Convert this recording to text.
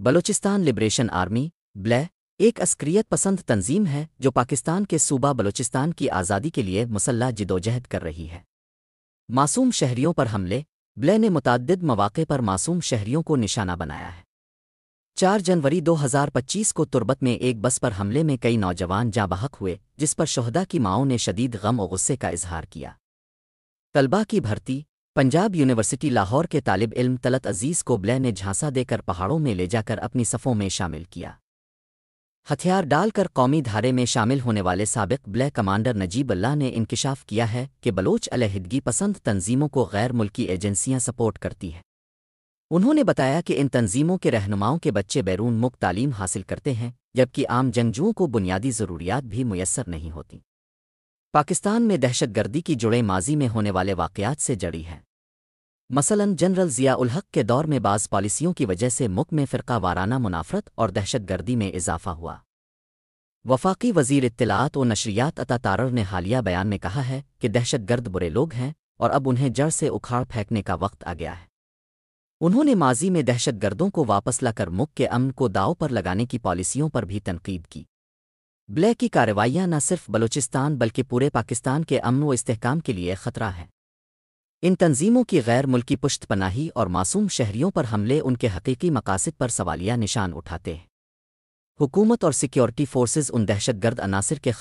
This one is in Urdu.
بلوچستان لبریشن آرمی بلے ایک عسکریت پسند تنظیم ہے جو پاکستان کے صوبہ بلوچستان کی آزادی کے لیے مسلح جدوجہد کر رہی ہے۔ معصوم شہریوں پر حملے بلے نے متعدد مواقع پر معصوم شہریوں کو نشانہ بنایا ہے۔ 4 جنوری 2025 کو تربت میں ایک بس پر حملے میں کئی نوجوان جاں بحق ہوئے، جس پر شہداء کی ماؤں نے شدید غم و غصے کا اظہار کیا۔ طلباء کی بھرتی پنجاب یونیورسٹی لاہور کے طالب علم طلعت عزیز کو بلے نے جھانسا دے کر پہاڑوں میں لے جا کر اپنی صفوں میں شامل کیا۔ ہتھیار ڈال کر قومی دھارے میں شامل ہونے والے سابق بلے کمانڈر نجیب اللہ نے انکشاف کیا ہے کہ بلوچ علیحدگی پسند تنظیموں کو غیر ملکی ایجنسیاں سپورٹ کرتی ہیں۔ انہوں نے بتایا کہ ان تنظیموں کے رہنماؤں کے بچے بیرون ملک تعلیم حاصل کرتے ہیں، جبکہ عام جنگجوؤں کو بنیادی ضروریات بھی میسر نہیں ہوتی۔ پاکستان میں دہشت گردی کی جڑیں ماضی میں ہونے والے واقعات سے جڑی ہیں۔ مثلاً جنرل ضیاء الحق کے دور میں بعض پالیسیوں کی وجہ سے ملک میں فرقہ وارانہ منافرت اور دہشت گردی میں اضافہ ہوا۔ وفاقی وزیر اطلاعات و نشریات عطا تارڑ نے حالیہ بیان میں کہا ہے کہ دہشت گرد برے لوگ ہیں اور اب انہیں جڑ سے اکھاڑ پھینکنے کا وقت آ گیا ہے۔ انہوں نے ماضی میں دہشت گردوں کو واپس لا کر ملک کے امن کو داؤ پر لگانے کی پالیسیوں پر بھی تنقید کی۔ بلے کی کارروائیاں نہ صرف بلوچستان بلکہ پورے پاکستان کے امن و استحکام کے لیے خطرہ ہیں۔ ان تنظیموں کی غیر ملکی پشت پناہی اور معصوم شہریوں پر حملے ان کے حقیقی مقاصد پر سوالیہ نشان اٹھاتے ہیں۔ حکومت اور سیکیورٹی فورسز ان دہشت گرد عناصر کے